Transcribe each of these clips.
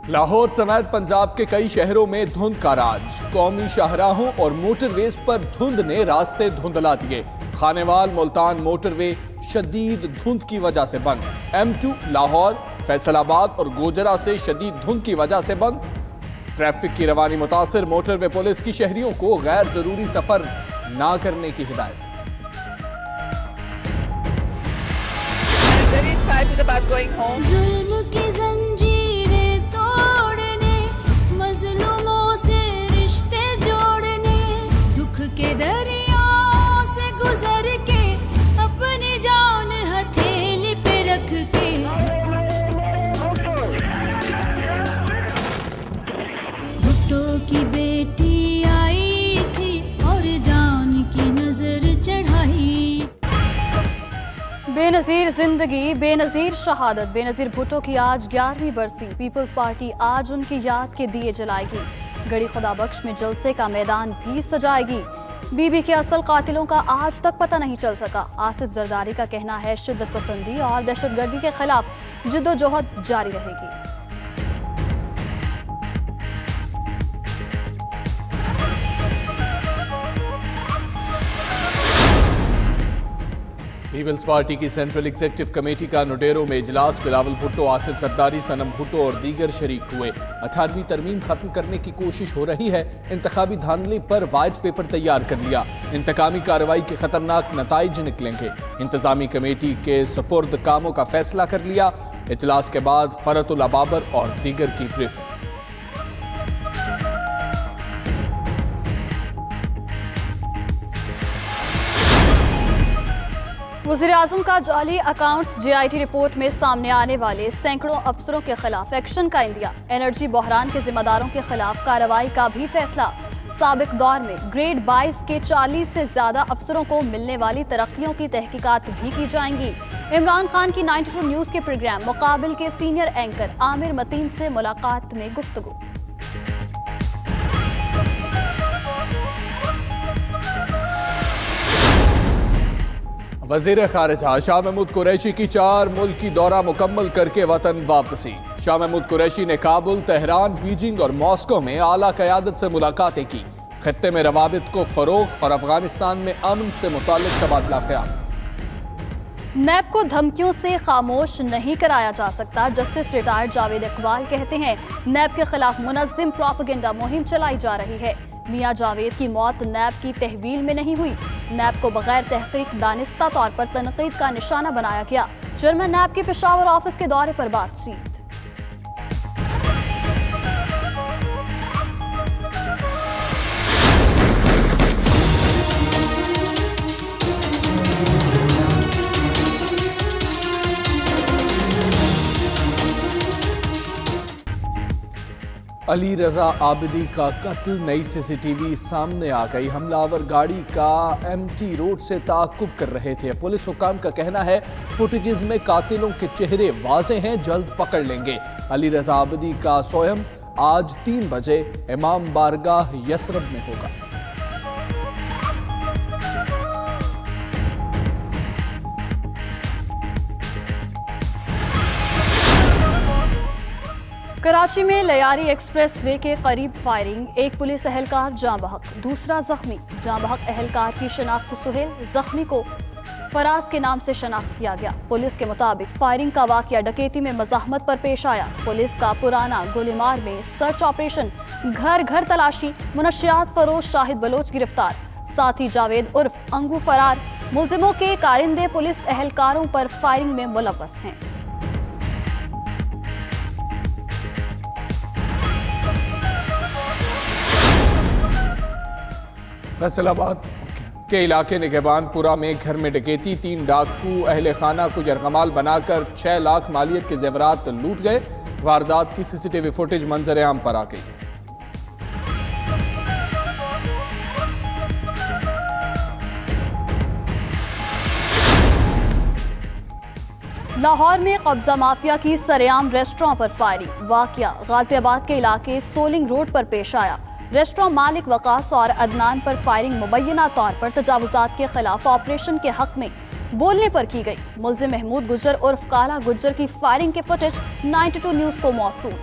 लाहौर समेत पंजाब के कई शहरों में धुंध का राज। कौमी शाहराहों और मोटरवेज पर धुंध ने रास्ते धुंधला दिए। खानेवाल मुल्तान मोटरवे शदीद धुंध की वजह से बंद। M2 लाहौर, फैसलाबाद और गोजरा से शदीद धुंध की वजह से बंद। ट्रैफिक की रवानी मुतासिर। मोटरवे पुलिस की शहरियों को गैर जरूरी सफर ना करने की हिदायत। जुल्म की जंजीरें तोड़ने, मजलूमों से रिश्ते जोड़ने, दुख के दरियाओं से गुजर के अपनी जान हथेली पे रख के, भुट्टो की बेटी आई थी और जान की नजर चढ़ाई। बेनज़ीर जिंदगी, बेनज़ीर शहादत। बेनज़ीर भुट्टो की आज 11वीं बरसी। पीपल्स पार्टी आज उनकी याद के दिए जलाएगी। गड़ी खुदा बख्श में जलसे का मैदान भी सजाएगी। बीबी के असल कातिलों का आज तक पता नहीं चल सका। आसिफ जरदारी का कहना है शिद्दत पसंदी और दहशतगर्दी के खिलाफ जिद्दोजहद जारी रहेगी। पीपल्स पार्टी की सेंट्रल एग्जीक्यूटिव कमेटी का नुडेरों में इजलास। बिलावल भुट्टो, आसिफ जरदारी, सनम भुट्टो और दीगर शरीक हुए। 18वीं तरमीम खत्म करने की कोशिश हो रही है। इंतखाबी धांधली पर वाइट पेपर तैयार कर लिया। इंतकामी कार्रवाई के खतरनाक नताइज निकलेंगे। इंतजामी कमेटी के सुपुर्द कामों का फैसला कर लिया। इजलास के बाद फरतुल अबाबर और दीगर की ब्रीफिंग। वज़ीर-ए-आज़म का जाली अकाउंट्स JIT रिपोर्ट में सामने आने वाले सैकड़ों अफसरों के खिलाफ एक्शन का इंदिया। एनर्जी बहरान के जिम्मेदारों के खिलाफ कार्रवाई का भी फैसला। साबिक दौर में ग्रेड 22 के 40 से ज्यादा अफसरों को मिलने वाली तरक्कियों की तहकीकात भी की जाएंगी। इमरान खान की 92 न्यूज के प्रोग्राम मुकाबिल के सीनियर एंकर आमिर मतीन से मुलाकात में गुफ्तगू। वज़ीर ख़ारिजा शाह महमूद कुरैशी की 4 मुल्क की दौरा मुकम्मल करके वतन वापसी। शाह महमूद कुरैशी ने काबुल, तेहरान, बीजिंग और मॉस्को में आला क़यादत से मुलाकातें की। खत्ते में रवाबित को फ़रोग़ और अफगानिस्तान में अमन से मुताल्लिक़ तबादला ख्याल। नैब को धमकियों से खामोश नहीं कराया जा सकता। जस्टिस रिटायर्ड जावेद इकबाल कहते हैं नैब के खिलाफ मुनज़्ज़म प्रोपेगेंडा मुहिम चलाई जा रही है। मियां जावेद की मौत नैब की तहवील में नहीं हुई। नैब को बगैर तहकीक दानिस्ता तौर पर तनकीद का निशाना बनाया गया। चेयरमैन नैब के पेशावर ऑफिस के दौरे पर बातचीत। अली रजा आबिदी का कत्ल, नई CCTV सामने आ गई। हमलावर गाड़ी का MT रोड से ताक़ुब कर रहे थे। पुलिस हुकाम का कहना है फुटेजेस में कातिलों के चेहरे वाज़े हैं, जल्द पकड़ लेंगे। अली रजा आबिदी का सोयम आज 3 बजे इमाम बारगाह यसरब में होगा। कराची में लयारी एक्सप्रेस वे के करीब फायरिंग। एक पुलिस एहलकार जाँ बहक, दूसरा जख्मी। जाँ बहक एहलकार की शनाख्त सुहेल, जख्मी को फराज के नाम से शनाख्त किया गया। पुलिस के मुताबिक फायरिंग का वाकया डकैती में मज़ाहमत पर पेश आया। पुलिस का पुराना गोलीमार में सर्च ऑपरेशन, घर घर तलाशी। मुनशियात फरोश शाहिद बलोच गिरफ्तार, साथी जावेद उर्फ अंगू फरार। मुलजिमों के कारिंदे पुलिस एहलकारों पर फायरिंग में मुलव्वस हैं। फैसलाबाद के इलाके निगहबानपुरा में घर में डकैती। 3 डाकू अहले खाना को यरगमाल बनाकर 6 लाख मालियत के जेवरात लूट गए। वारदात की CCTV फुटेज मंजर आम पर आ गई। लाहौर में कब्जा माफिया की सरेआम रेस्टोरेंट पर फायरिंग। वाकया गाजियाबाद के इलाके सोलिंग रोड पर पेश आया। रेस्टोरेंट मालिक वकास और अदनान पर फायरिंग मुबैना तौर पर तजावुजात के खिलाफ ऑपरेशन के हक में बोलने पर की गई। मुल्जिम महमूद गुजर उर्फ काला गुजर की फायरिंग के फुटेज 92 न्यूज को मौसूल।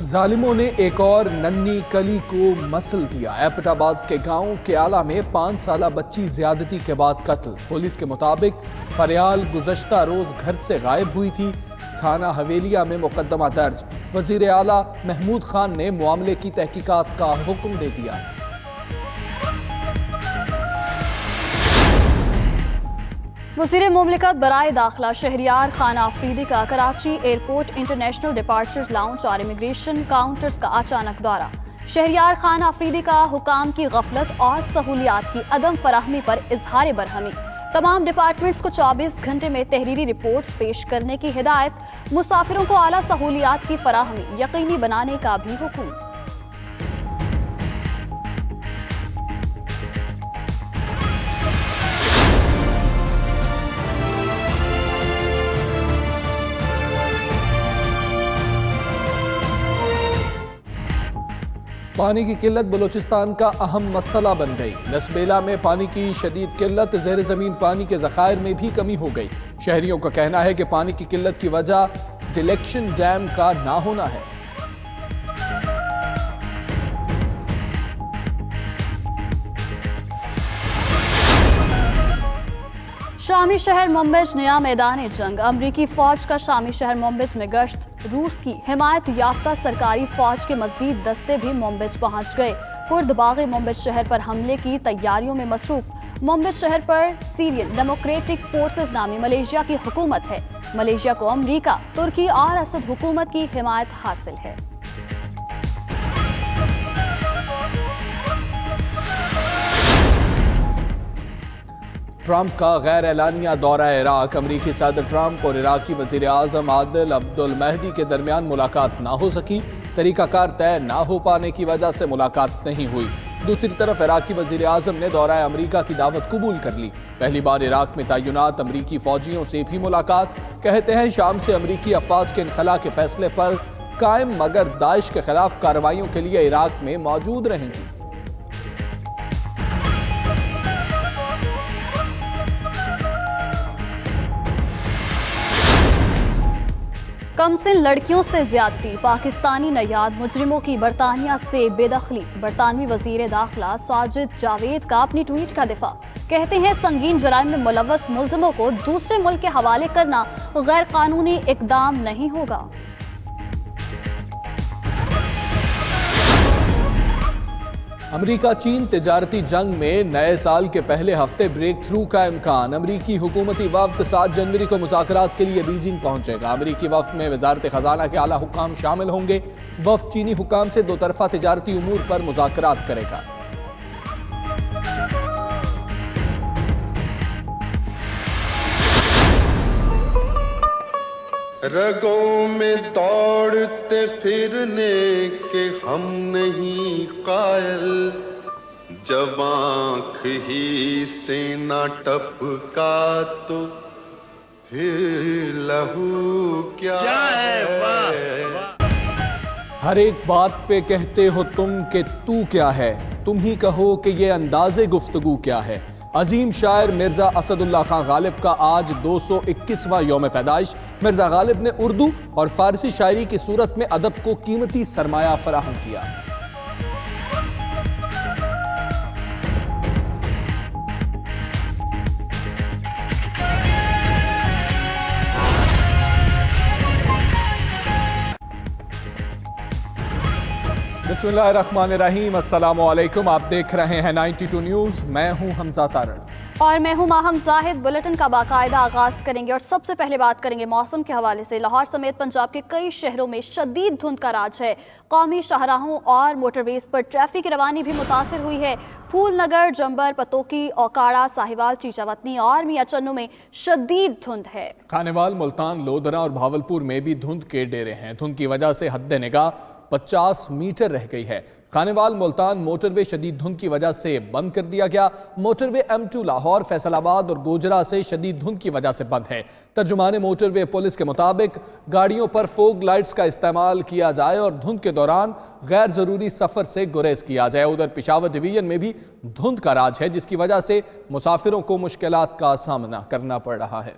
जालिमों ने एक और नन्ही कली को मसल दिया। एबटाबाद के गांव के आला में 5 साला बच्ची ज्यादती के बाद कत्ल। पुलिस के मुताबिक फरियाल गुज़श्ता रोज घर से गायब हुई थी। थाना हवेलिया में मुकदमा दर्ज। वजीर आला महमूद खान ने मामले की तहकीकात का हुक्म दे दिया। वज़ीर मुमलिकत बराए दाखिला शहरियार खान आफरीदी का Karachi airport international departures lounge और इमिग्रेशन काउंटर्स का अचानक दौरा। शहरियार खान आफरीदी का हुकाम की गफलत और सहूलियात की अदम फराहमी पर इजहार बरहमी। तमाम डिपार्टमेंट्स को 24 घंटे में तहरीरी रिपोर्ट्स पेश करने की हिदायत। मुसाफिरों को आला सहूलियात की फराहमी यकीनी बनाने का भी हुक्म। पानी की किल्लत बलूचिस्तान का अहम मसला बन गई। नसबेला में पानी की शदीद किल्लत, ज़ेर ज़मीन पानी के ज़खायर में भी कमी हो गई। शहरियों का कहना है कि पानी की किल्लत की वजह दिलेक्शन डैम का ना होना है। शामी शहर मुंबिज नया मैदान जंग। अमरीकी फौज का शामी शहर मुंबिज में गश्त। रूस की हिमायत याफ्ता सरकारी फौज के मजीद दस्ते भी मुंबिज पहुंच गए। कुर्द बागी मुंबिज शहर पर हमले की तैयारियों में मसरूफ। मुंबिज शहर पर सीरियन डेमोक्रेटिक फोर्सेस नामी मलेशिया की हुकूमत है। मलेशिया को अमरीका, तुर्की और असद हुकूमत की हिमायत हासिल है। ट्रंप का गैर एलानिया दौरा इराक। अमरीकी सदर ट्रंप और इराकी वजीर आजम आदिल अब्दुल महदी के दरमियान मुलाकात ना हो सकी। तरीकाकार तय ना हो पाने की वजह से मुलाकात नहीं हुई। दूसरी तरफ इराकी वजीर आजम ने दौरा अमरीका की दावत कबूल कर ली। पहली बार इराक में तैनात अमरीकी फौजियों से भी मुलाकात। कहते हैं शाम से अमरीकी अफवाज के इनखला के फैसले पर कायम, मगर दाइश के खिलाफ कार्रवाइयों के लिए इराक में मौजूद रहेंगी। कमसिन लड़कियों से ज्यादती। पाकिस्तानी नयाद मुजरिमों की बरतानिया से बेदखली। बरतानवी वजीर दाखिला साजिद जावेद का अपनी ट्वीट का दिफा। कहते हैं संगीन जराइम में मुलव्वस मुल्जिमों को दूसरे मुल्क के हवाले करना गैर कानूनी इकदाम नहीं होगा। अमरीका चीन तिजारती जंग में नए साल के पहले हफ्ते ब्रेक थ्रू का इम्कान। अमरीकी हुकूमती वफ्द 7 जनवरी को मुज़ाकरात के लिए बीजिंग पहुंचेगा। अमरीकी वफ्द में वजारत खजाना के आला हुकाम शामिल होंगे। वफ्द चीनी हुकाम से 2 तरफा तिजारती उमूर पर मुज़ाकरात करेगा। रगों में दौड़ते फिरने के हम नहीं कायल, जब आँख ही से ना टपका तो फिर लहू क्या है। हर एक बात पे कहते हो तुम कि तू क्या है, तुम ही कहो कि ये अंदाज़े गुफ्तगू क्या है। अजीम शायर मिर्ज़ा असदुल्ला खान गालिब का आज 221वां यौम पैदाइश। मिर्ज़ा गालिब ने उर्दू और फारसी शायरी की सूरत में अदब को कीमती सरमाया फराहम किया। बिस्मिल्लाहिर्रहमानिर्रहीम, अस्सलाम वालेकुम। आप देख रहे हैं 92 न्यूज़। मैं हूं हमजा तारण और मैं हूं माहम जाहिद। बुलेटिन का बाकायदा आगाज करेंगे और सबसे पहले बात करेंगे मौसम के हवाले से। लाहौर समेत पंजाब के कई शहरों में शदीद धुंध का राज है। कौमी शाहराहों और मोटरवेज पर ट्रैफिक की रवानी भी मुतासिर हुई है। फूलनगर, जंबर, पतोकी, औकाड़ा, साहिवाल, चीचावतनी और मियां चन्नू में शदीद धुंध है। खानेवाल, मुल्तान, लोधरा और भावलपुर में भी धुंध के डेरे हैं। धुंध की वजह से हद निगाह 50 मीटर रह गई है। खानेवाल मुल्तान मोटरवे शदीद धुंध की वजह से बंद कर दिया गया। मोटरवे M2 लाहौर, फैसलाबाद और गोजरा से शदीद धुंध की वजह से बंद है। तर्जुमाने मोटरवे पुलिस के मुताबिक गाड़ियों पर फोग लाइट्स का इस्तेमाल किया जाए और धुंध के दौरान गैर जरूरी सफर से गुरेज किया जाए। उधर पिशावर डिवीजन में भी धुंध का राज है, जिसकी वजह से मुसाफिरों को मुश्किलात का सामना करना पड़ रहा है।